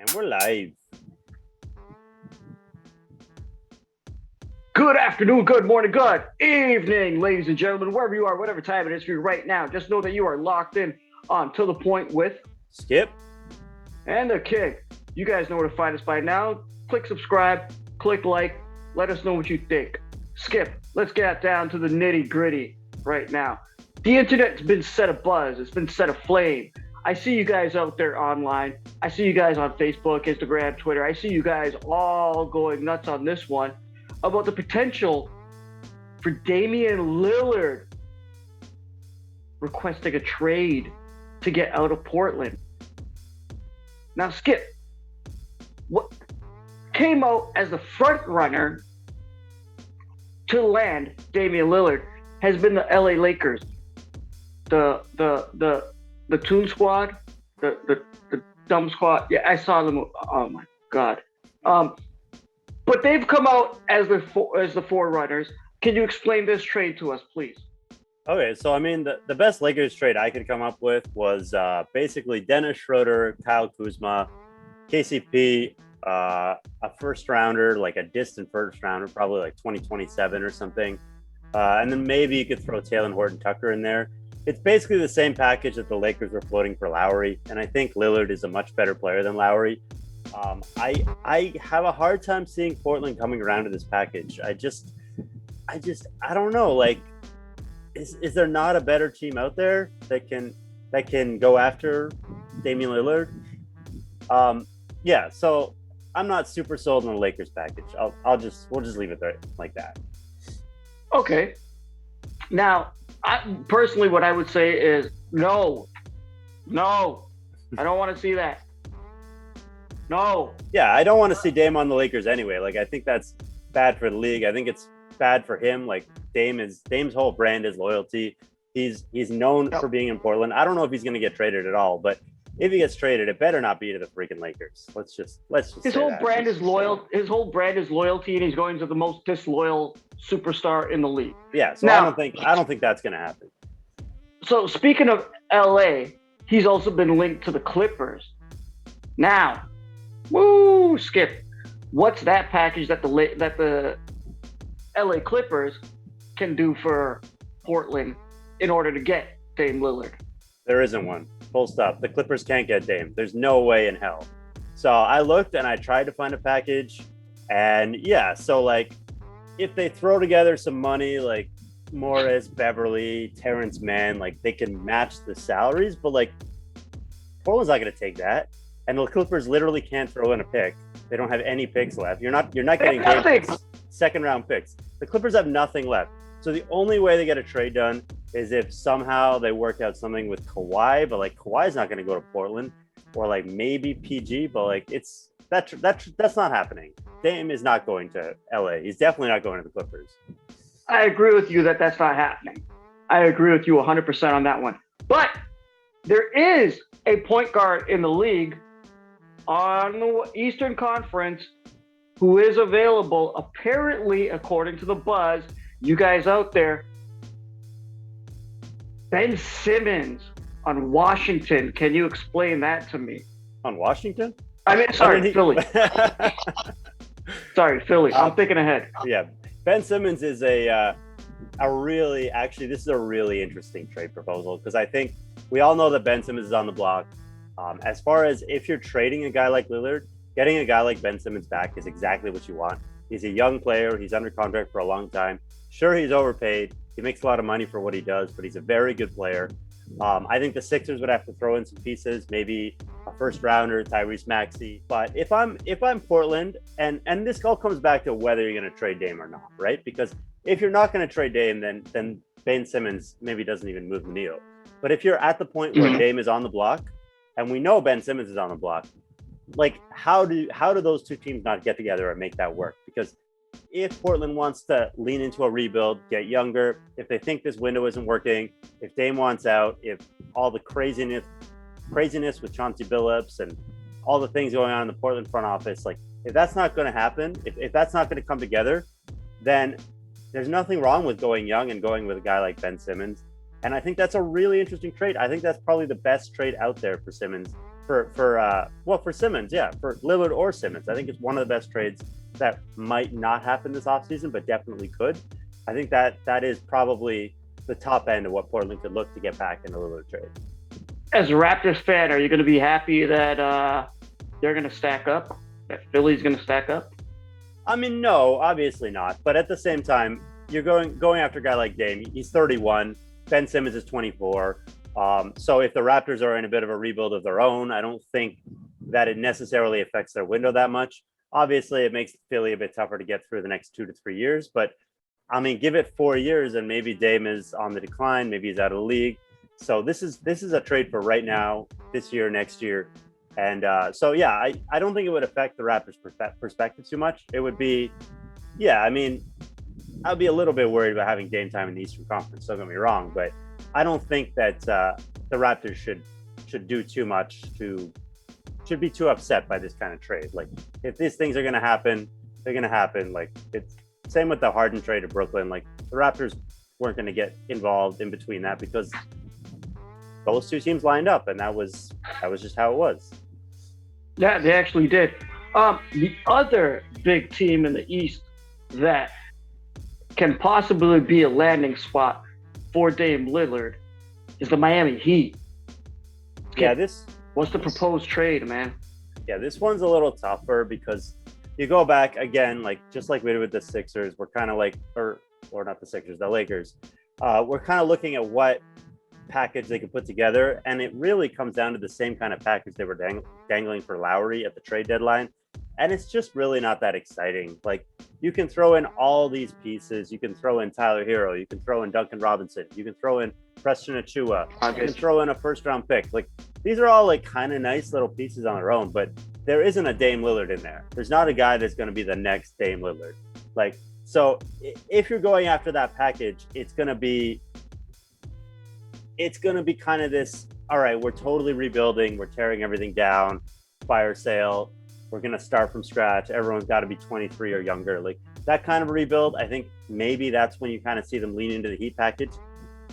And we're live. Good afternoon, good morning, good evening, ladies and gentlemen, wherever you are, whatever time it is for you right now. Just know that you are locked in on To The Point with Skip. and the King. You guys know where to find us by now. Click subscribe, click like, let us know what you think. Skip, let's get down to the nitty gritty right now. The internet's been set abuzz, it's been set aflame. I see you guys out there online. I see you guys on Facebook, Instagram, Twitter. I see you guys all going nuts on this one about the potential for Damian Lillard requesting a trade to get out of Portland. Now, Skip, what came out as the front runner to land Damian Lillard has been the LA Lakers, the Toon Squad, the dumb squad. Yeah, I saw them. Oh my God. But they've come out as the forerunners. Can you explain this trade to us, please? Okay, so I mean, the best Lakers trade I could come up with was basically Dennis Schroeder, Kyle Kuzma, KCP, a first rounder, like a distant first rounder, probably like 2027 or something. And then maybe you could throw Taylor Horton-Tucker in there. It's basically the same package that the Lakers were floating for Lowry. And I think Lillard is a much better player than Lowry. I have a hard time seeing Portland coming around to this package. I don't know. Like, is there not a better team out there that can go after Damian Lillard? Yeah. So I'm not super sold on the Lakers package. We'll just leave it there like that. Okay. Now, personally, what I would say is no. I don't want to see that. No. Yeah, I don't want to see Dame on the Lakers anyway. Like, I think that's bad for the league. I think it's bad for him. Like, Dame's whole brand is loyalty. He's known for being in Portland. I don't know if he's going to get traded at all, but if he gets traded, it better not be to the freaking Lakers. Let's just his whole brand is loyal. His whole brand is loyalty, and he's going to the most disloyal superstar in the league. Yeah, so now, I don't think that's going to happen. So speaking of LA, he's also been linked to the Clippers. Now, Skip, what's that package that the LA Clippers can do for Portland in order to get Dame Lillard? There isn't one. Full stop. The Clippers can't get Dame. There's no way in hell. So I looked and I tried to find a package, and yeah, so like if they throw together some money, like Morris, Beverly, Terrence Mann, like they can match the salaries, but like Portland's not going to take that. And the Clippers literally can't throw in a pick. They don't have any picks left. You're not getting second round picks. The Clippers have nothing left. So the only way they get a trade done is if somehow they work out something with Kawhi, but like Kawhi's not going to go to Portland, or like maybe PG, but like that's not happening. Dame is not going to LA. He's definitely not going to the Clippers. I agree with you that that's not happening. I agree with you 100% on that one. But there is a point guard in the league on the Eastern Conference who is available, apparently, according to the buzz, you guys out there, Ben Simmons on Washington. Can you explain that to me? On Washington? Philly. Sorry, Philly. I'm thinking ahead. Yeah. Ben Simmons is this is a really interesting trade proposal, because I think we all know that Ben Simmons is on the block. As far as if you're trading a guy like Lillard, getting a guy like Ben Simmons back is exactly what you want. He's a young player. He's under contract for a long time. Sure, he's overpaid. He makes a lot of money for what he does, but he's a very good player. I think the Sixers would have to throw in some pieces, maybe a first rounder, Tyrese Maxey. But if I'm Portland, and this all comes back to whether you're going to trade Dame or not, right? Because if you're not going to trade Dame, then Ben Simmons maybe doesn't even move the needle. But if you're at the point where Dame is on the block, and we know Ben Simmons is on the block, like how do those two teams not get together and make that work? Because if Portland wants to lean into a rebuild, get younger, if they think this window isn't working, if Dame wants out, if all the craziness with Chauncey Billups and all the things going on in the Portland front office, like if that's not going to happen, if that's not going to come together, then there's nothing wrong with going young and going with a guy like Ben Simmons. And I think that's a really interesting trade. I think that's probably the best trade out there for Simmons for Simmons, yeah, for Lillard or Simmons. I think it's one of the best trades that might not happen this offseason, but definitely could. I think that is probably the top end of what Portland could look to get back in a Lillard trade. As a Raptors fan, are you going to be happy that they're going to stack up? That Philly's going to stack up? I mean, no, obviously not. But at the same time, you're going after a guy like Dame. He's 31. Ben Simmons is 24. So if the Raptors are in a bit of a rebuild of their own, I don't think that it necessarily affects their window that much. Obviously, it makes Philly a bit tougher to get through the next 2 to 3 years. But, I mean, give it 4 years and maybe Dame is on the decline. Maybe he's out of the league. So this is a trade for right now, this year, next year. And so, yeah, I don't think it would affect the Raptors' perspective too much. It would be, yeah, I mean, I'd be a little bit worried about having game time in the Eastern Conference. Don't get me wrong, but I don't think that the Raptors should do too much should be too upset by this kind of trade. Like, if these things are going to happen, they're going to happen. Like, it's same with the Harden trade to Brooklyn. Like, the Raptors weren't going to get involved in between that because those two teams lined up, and that was just how it was. Yeah, they actually did. The other big team in the East that can possibly be a landing spot for Dame Lillard is the Miami Heat. Yeah, what's the proposed trade, man? Yeah, this one's a little tougher because you go back again, like just like we did with the Sixers, we're kind of like, or not the Sixers, the Lakers. We're kind of looking at what package they could put together, and it really comes down to the same kind of package they were dangling for Lowry at the trade deadline, and it's just really not that exciting. Like, you can throw in all these pieces, you can throw in Tyler Hero, you can throw in Duncan Robinson, you can throw in Preston Achua, you can throw in a first round pick. Like, these are all like kind of nice little pieces on their own, but there isn't a Dame Lillard in there. There's not a guy that's going to be the next Dame Lillard. Like, so if you're going after that package, it's going to be kind of this, all right, we're totally rebuilding. We're tearing everything down, fire sale. We're going to start from scratch. Everyone's got to be 23 or younger. Like, that kind of rebuild, I think maybe that's when you kind of see them lean into the Heat package.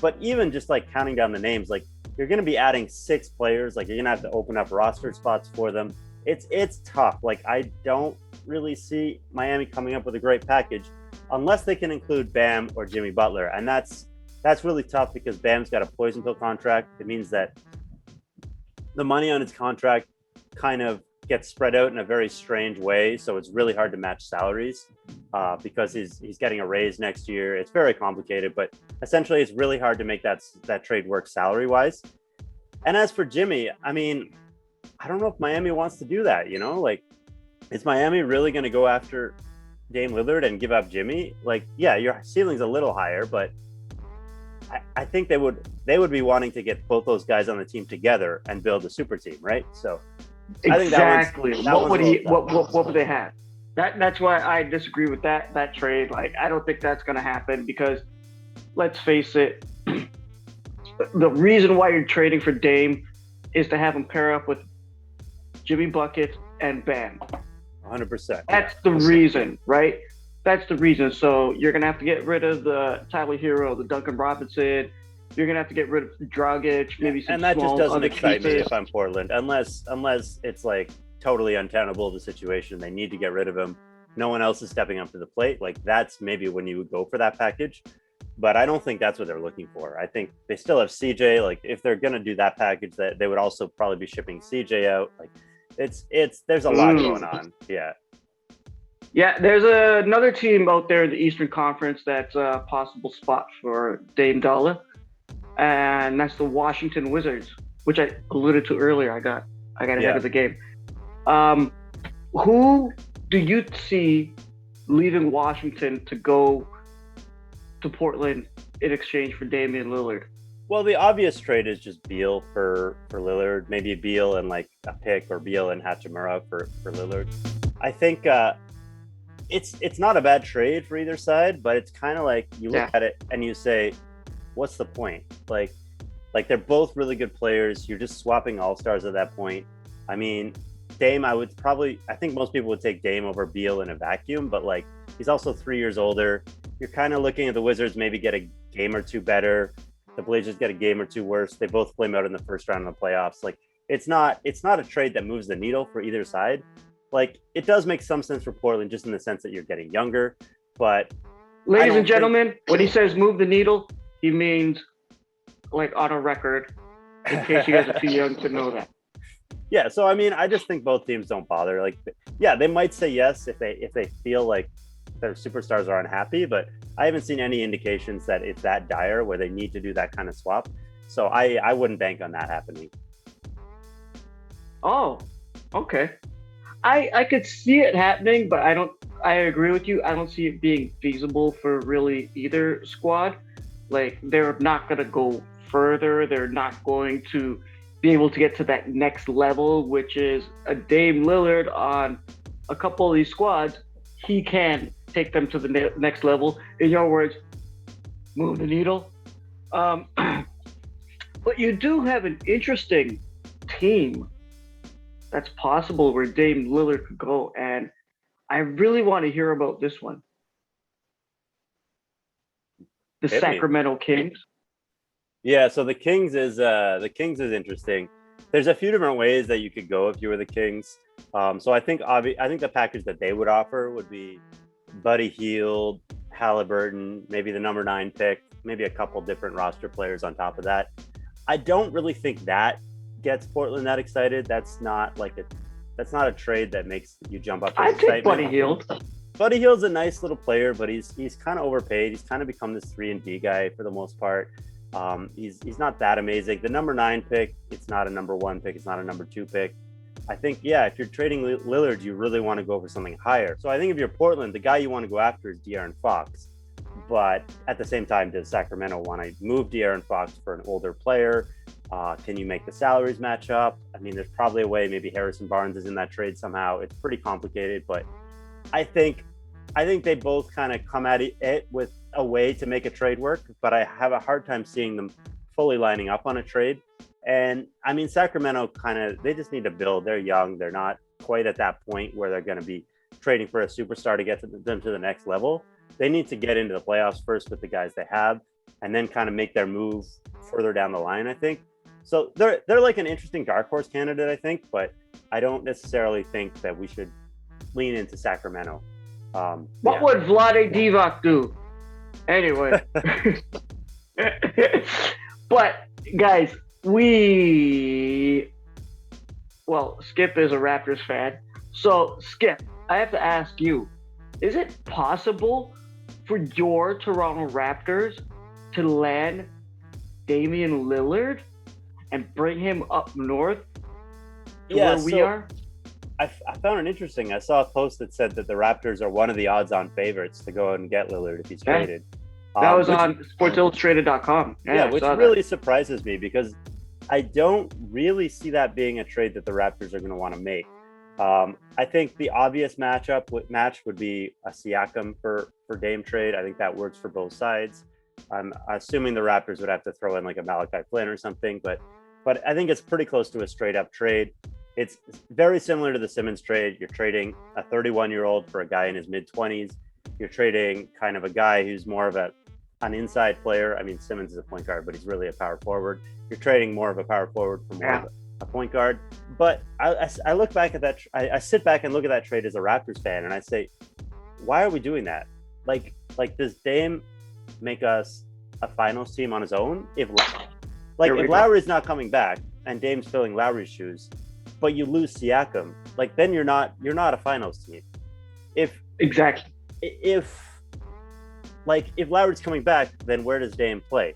But even just like counting down the names, like, you're going to be adding 6 players. Like, you're going to have to open up roster spots for them. It's tough. Like, I don't really see Miami coming up with a great package unless they can include Bam or Jimmy Butler. And that's really tough because Bam's got a poison pill contract. It means that the money on his contract kind of gets spread out in a very strange way. So it's really hard to match salaries because he's getting a raise next year. It's very complicated, but essentially it's really hard to make that trade work salary wise. And as for Jimmy, I mean, I don't know if Miami wants to do that, you know? Like, is Miami really going to go after Dame Lillard and give up Jimmy? Like, yeah, your ceiling's a little higher, but I think they would be wanting to get both those guys on the team together and build a super team, right? So I think exactly. What would they have? That's why I disagree with that trade. Like, I don't think that's going to happen because, let's face it, the reason why you're trading for Dame is to have him pair up with Jimmy Buckets and Bam. 100%. That's the reason, right? That's the reason. So you're going to have to get rid of the Tyler Hero, the Duncan Robinson. You're going to have to get rid of Dragic, maybe some. And that just doesn't excite pieces. me if I'm Portland, unless it's like totally untenable, the situation. They need to get rid of him. No one else is stepping up to the plate. Like, that's maybe when you would go for that package. But I don't think that's what they're looking for. I think they still have CJ. Like, if they're going to do that package, that they would also probably be shipping CJ out. Like, there's a lot going on. Yeah. Yeah, there's another team out there in the Eastern Conference that's a possible spot for Dame Dollar, and that's the Washington Wizards, which I alluded to earlier. I got ahead of the game. Who do you see leaving Washington to go to Portland in exchange for Damian Lillard? Well, the obvious trade is just Beal for Lillard, maybe Beal and like a pick, or Beal and Hachimura for Lillard. I think it's not a bad trade for either side, but it's kind of like you look at it and you say, what's the point? Like they're both really good players. You're just swapping all-stars at that point. I mean, Dame, I think most people would take Dame over Beal in a vacuum, but like, he's also 3 years older. You're kind of looking at the Wizards maybe get a game or two better. The Blazers get a game or two worse. They both flame out in the first round of the playoffs. Like, it's not a trade that moves the needle for either side. Like, it does make some sense for Portland just in the sense that you're getting younger, but ladies and gentlemen, when he says move the needle, he means like on a record, in case you guys are too young to know that. Yeah, so I mean, I just think both teams don't bother. Like, yeah, they might say yes if they feel like their superstars are unhappy, but I haven't seen any indications that it's that dire where they need to do that kind of swap. So I wouldn't bank on that happening. Oh, okay. I could see it happening, but I agree with you. I don't see it being feasible for really either squad. Like, they're not going to go further. They're not going to be able to get to that next level, which is a Dame Lillard on a couple of these squads. He can take them to the next level. In your words, move the needle. But you do have an interesting team that's possible where Dame Lillard could go, and I really want to hear about this one. The Sacramento Kings. Yeah, so the Kings is interesting. There's a few different ways that you could go if you were the Kings. So I think the package that they would offer would be Buddy Hield, Halliburton, maybe the number 9 pick, maybe a couple different roster players on top of that. I don't really think that gets Portland that excited. That's not a trade that makes you jump up. I take Buddy Hield. Buddy Hield's a nice little player, but he's kind of overpaid. He's kind of become this 3-and-D guy for the most part. He's not that amazing. The number 9 pick, it's not a number 1 pick. It's not a number 2 pick. I think, yeah, if you're trading Lillard, you really want to go for something higher. So I think if you're Portland, the guy you want to go after is De'Aaron Fox. But at the same time, does Sacramento want to move De'Aaron Fox for an older player? Can you make the salaries match up? I mean, there's probably a way. Maybe Harrison Barnes is in that trade somehow. It's pretty complicated, but I think they both kind of come at it with a way to make a trade work, but I have a hard time seeing them fully lining up on a trade. And I mean, Sacramento they just need to build. They're young. They're not quite at that point where they're going to be trading for a superstar to get them to the next level. They need to get into the playoffs first with the guys they have, and then kind of make their move further down the line, I think. So they're like an interesting dark horse candidate, I think, but I don't necessarily think that we should lean into Sacramento. What would Vlade Divac do? Anyway. But, guys, Skip is a Raptors fan. So, Skip, I have to ask you, is it possible for your Toronto Raptors to land Damian Lillard and bring him up north to where we are? I found it interesting. I saw a post that said that the Raptors are one of the odds-on favorites to go and get Lillard if he's traded. That was on SportsIllustrated.com. Which really surprises me because I don't really see that being a trade that the Raptors are going to want to make. I think the obvious match would be a Siakam for Dame trade. I think that works for both sides. I'm assuming the Raptors would have to throw in like a Malachi Flynn or something, but I think it's pretty close to a straight up trade. It's very similar to the Simmons trade. You're trading a 31-year-old for a guy in his mid-20s. You're trading kind of a guy who's more of an inside player. I mean, Simmons is a point guard, but he's really a power forward. You're trading more of a power forward for more of a point guard. But I look back at that. I sit back and look at that trade as a Raptors fan, and I say, why are we doing that? Like does Dame make us a finals team on his own? If Lowry's not coming back and Dame's filling Lowry's shoes, but you lose Siakam, like then you're not a finals team. If Lowry's coming back, then where does Dame play?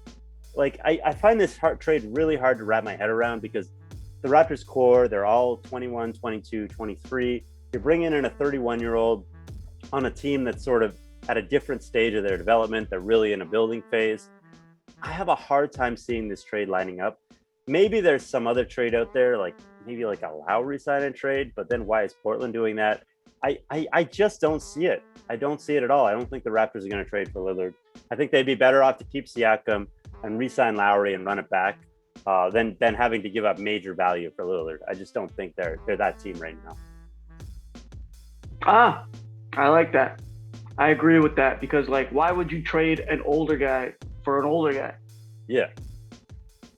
Like I find this trade really hard to wrap my head around because the Raptors core, they're all 21, 22, 23. You're bringing in a 31-year-old on a team that's sort of at a different stage of their development. They're really in a building phase. I have a hard time seeing this trade lining up. Maybe there's some other trade out there, maybe like a Lowry sign-in trade, but then why is Portland doing that? I just don't see it. I don't see it at all. I don't think the Raptors are going to trade for Lillard. I think they'd be better off to keep Siakam and re-sign Lowry and run it back than having to give up major value for Lillard. I just don't think they're that team right now. I like that. I agree with that because, why would you trade an older guy for an older guy? Yeah.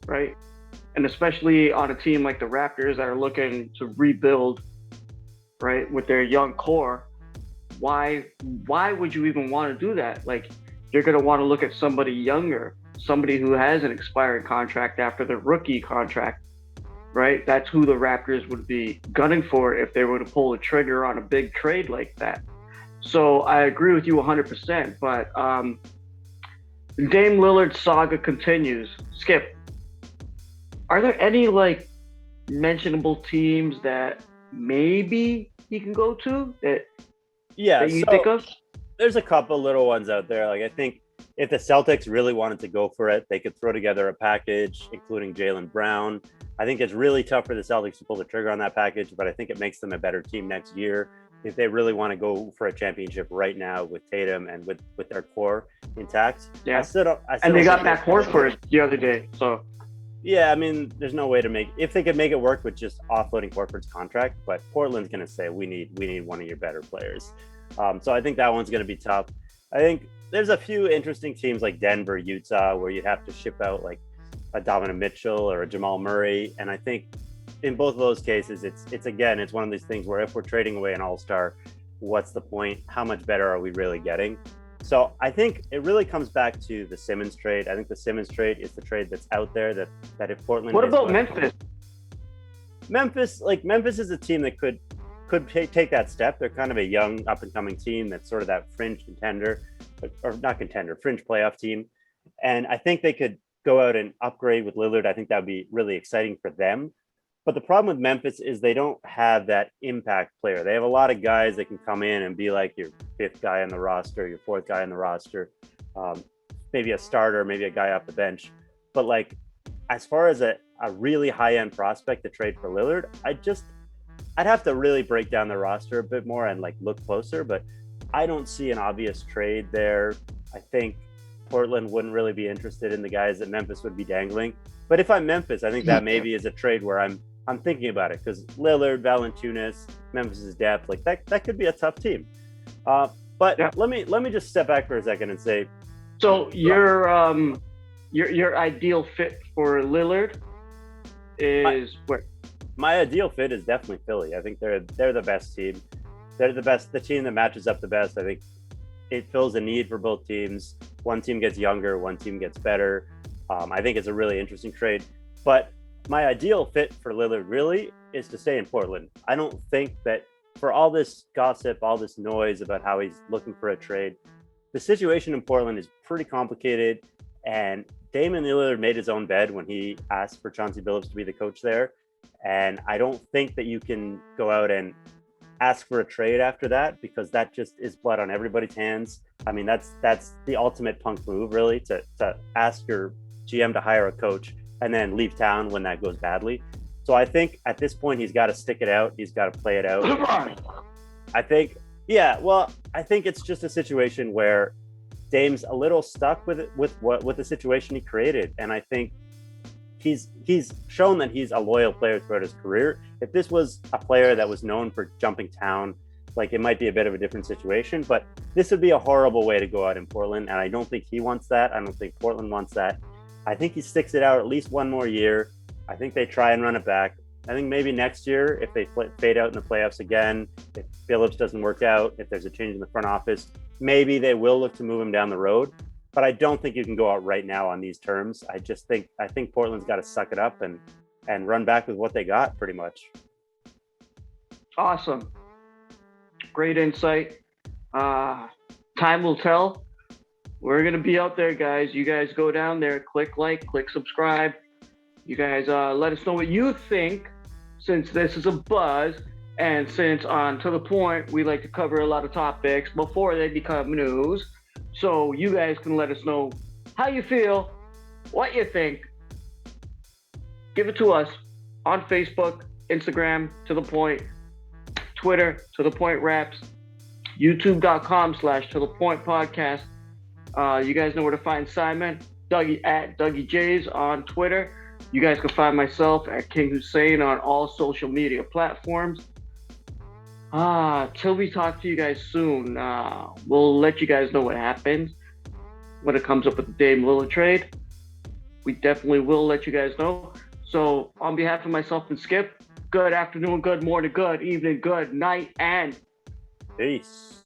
Right? and especially on a team like the Raptors that are looking to rebuild, right, with their young core. Why would you even want to do that? Like, you're going to want to look at somebody younger, somebody who has an expiring contract after the rookie contract, right? That's who the Raptors would be gunning for if they were to pull the trigger on a big trade like that. So I agree with you 100%. But the Dame Lillard saga continues. Skip, are there any like mentionable teams that maybe he can go to that you think of? There's a couple little ones out there. Like, I think if the Celtics really wanted to go for it, they could throw together a package, including Jaylen Brown. I think it's really tough for the Celtics to pull the trigger on that package, but I think it makes them a better team next year if they really want to go for a championship right now with Tatum and with their core intact. Yeah, and they got back Horford the other day. So yeah, I mean, there's no way to if they could make it work with just offloading Horford's contract, but Portland's going to say we need one of your better players. So I think that one's going to be tough. I think there's a few interesting teams like Denver, Utah, where you'd have to ship out like a Donovan Mitchell or a Jamal Murray. And I think in both of those cases, it's one of these things where if we're trading away an all-star, what's the point? How much better are we really getting? So I think it really comes back to the Simmons trade. I think the Simmons trade is the trade that's out there that if Portland. What about Memphis? Memphis is a team that could take that step. They're kind of a young up and coming team that's sort of that fringe contender, or not contender, fringe playoff team. And I think they could go out and upgrade with Lillard. I think that would be really exciting for them. But the problem with Memphis is they don't have that impact player. They have a lot of guys that can come in and be like your fifth guy on the roster, your fourth guy on the roster, maybe a starter, maybe a guy off the bench. But like, as far as a really high-end prospect to trade for Lillard, I'd have to really break down the roster a bit more and like look closer, but I don't see an obvious trade there. I think Portland wouldn't really be interested in the guys that Memphis would be dangling. But if I'm Memphis, I think that maybe is a trade where I'm thinking about it, because Lillard, Valanciunas, Memphis's depth, like that could be a tough team. But yeah. Let me just step back for a second and say, so your ideal fit for Lillard is where? My ideal fit is definitely Philly. I think they're the best team. They're the team that matches up the best. I think it fills a need for both teams. One team gets younger, one team gets better. I think it's a really interesting trade. But my ideal fit for Lillard really is to stay in Portland. I don't think that for all this gossip, all this noise about how he's looking for a trade, the situation in Portland is pretty complicated. And Damian Lillard made his own bed when he asked for Chauncey Billups to be the coach there. And I don't think that you can go out and ask for a trade after that, because that just is blood on everybody's hands. I mean, that's the ultimate punk move, really, to ask your GM to hire a coach and then leave town when that goes badly. So I think at this point, he's got to stick it out. He's got to play it out. I think it's just a situation where Dame's a little stuck with the situation he created. And I think he's shown that he's a loyal player throughout his career. If this was a player that was known for jumping town, like, it might be a bit of a different situation, but this would be a horrible way to go out in Portland. And I don't think he wants that. I don't think Portland wants that. I think he sticks it out at least one more year. I think they try and run it back. I think maybe next year, if they fade out in the playoffs again, if Billups doesn't work out, if there's a change in the front office, maybe they will look to move him down the road. But I don't think you can go out right now on these terms. I think Portland's got to suck it up and run back with what they got, pretty much. Awesome. Great insight. Time will tell. We're going to be out there, guys. You guys go down there, click like, click subscribe. You guys let us know what you think, since this is a buzz. And since on To The Point, we like to cover a lot of topics before they become news. So you guys can let us know how you feel, what you think. Give it to us on Facebook, Instagram, To The Point, Twitter, To The Point Raps, youtube.com/To The Point Podcast. You guys know where to find Simon, Dougie at Dougie J's on Twitter. You guys can find myself at King Hussein on all social media platforms. Till we talk to you guys soon, we'll let you guys know what happens when it comes up with the Dame Lillard trade. We definitely will let you guys know. So on behalf of myself and Skip, good afternoon, good morning, good evening, good night, and Peace.